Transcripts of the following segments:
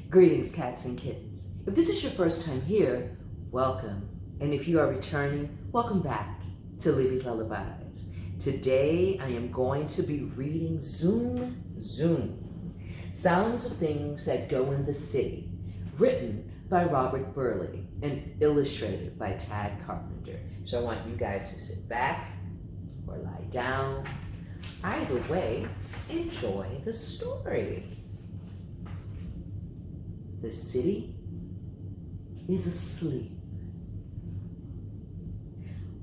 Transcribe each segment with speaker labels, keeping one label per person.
Speaker 1: Greetings, cats and kittens. If this is your first time here, welcome. And if you are returning, welcome back to Libby's Lullabies. Today, I am going to be reading Zoom, Zoom, Sounds of Things That Go in the City, written by Robert Burleigh and illustrated by Tad Carpenter. So I want you guys to sit back or lie down. Either way, enjoy the story. The city is asleep.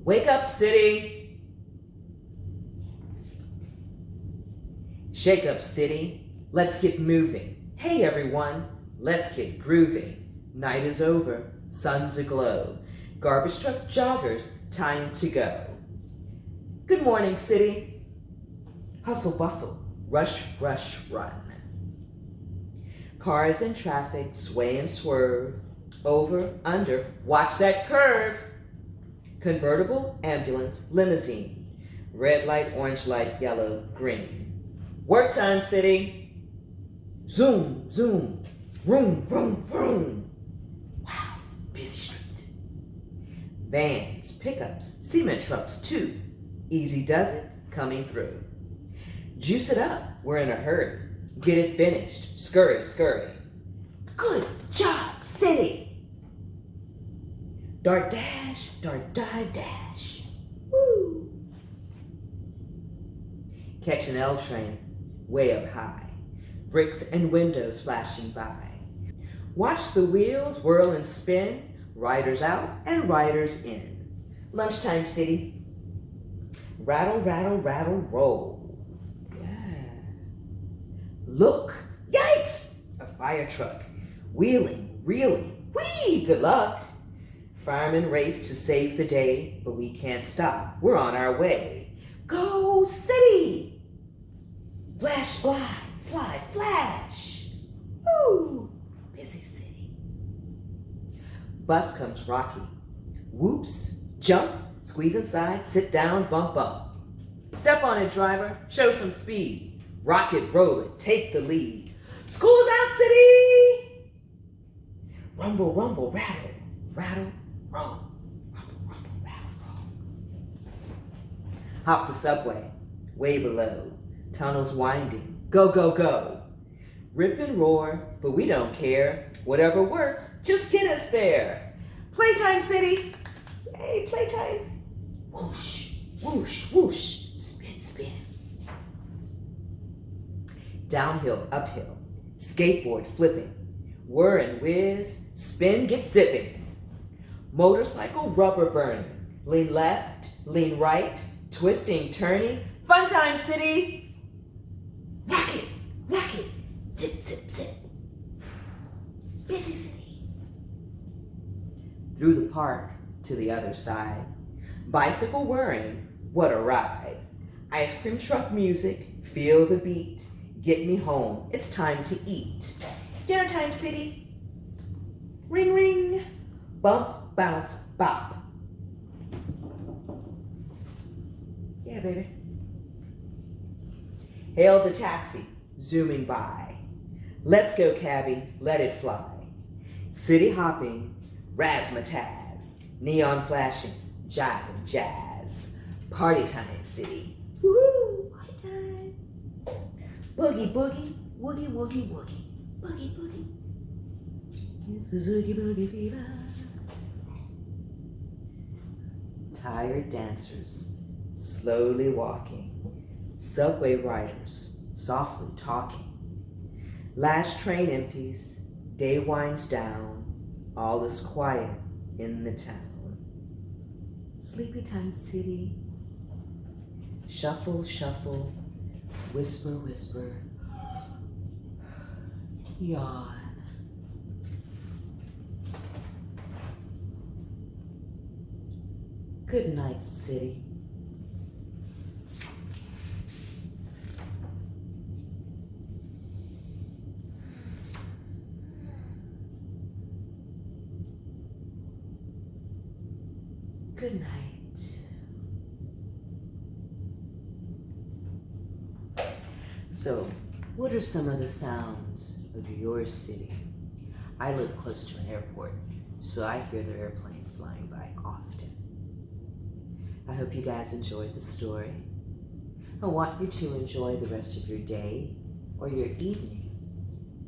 Speaker 1: Wake up, city! Shake up, city. Let's get moving. Hey, everyone, let's get grooving. Night is over, sun's aglow. Garbage truck joggers, time to go. Good morning, city. Hustle, bustle, rush, rush, run. Cars in traffic sway and swerve, over, under, watch that curve. Convertible, ambulance, limousine, red light, orange light, yellow, green. Work time, city. Zoom, zoom, vroom, vroom, vroom. Wow, busy street. Vans, pickups, cement trucks too. Easy does it, coming through. Juice it up, we're in a hurry. Get it finished, scurry, scurry. Good job, city. Dart dash, dart dive dash. Woo. Catch an L train, way up high. Bricks and windows flashing by. Watch the wheels whirl and spin. Riders out and riders in. Lunchtime, city. Rattle, rattle, rattle, roll. Look, yikes, a fire truck, wheeling, reeling, whee, good luck. Firemen race to save the day, but we can't stop, we're on our way. Go city! Flash, fly, fly, flash. Woo, busy city. Bus comes rocking, whoops, jump, squeeze inside, sit down, bump up. Step on it, driver, show some speed. Rock it, roll it, take the lead. School's out, city! Rumble, rumble, rattle, rattle, roll. Rumble, rumble, rattle, roll. Hop the subway, way below. Tunnels winding, go, go, go. Rip and roar, but we don't care. Whatever works, just get us there. Playtime, city! Hey, playtime. Whoosh, whoosh, whoosh. Spin, spin. Downhill, uphill, skateboard flipping, whir and whiz, spin, get zipping. Motorcycle rubber burning, lean left, lean right, twisting, turning, fun time, city. Rock it, zip, zip, zip. Busy city. Through the park to the other side, bicycle whirring, what a ride. Ice cream truck music, feel the beat. Get me home, it's time to eat. Dinner time, city. Ring, ring. Bump, bounce, bop. Yeah, baby. Hail the taxi, zooming by. Let's go, cabbie, let it fly. City hopping, razzmatazz. Neon flashing, jive and jazz. Party time, city. Woohoo, party time. Boogie, boogie, woogie, woogie, woogie, boogie, boogie. It's the Zoogie Boogie fever. Tired dancers, slowly walking. Subway riders, softly talking. Last train empties, day winds down. All is quiet in the town. Sleepy time, city. Shuffle, shuffle. Whisper, whisper, yawn. Good night, city. Good night. So, what are some of the sounds of your city? I live close to an airport, so I hear the airplanes flying by often. I hope you guys enjoyed the story. I want you to enjoy the rest of your day, or your evening,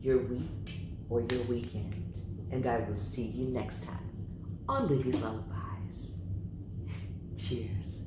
Speaker 1: your week, or your weekend. And I will see you next time on Libby's Lullabies. Cheers.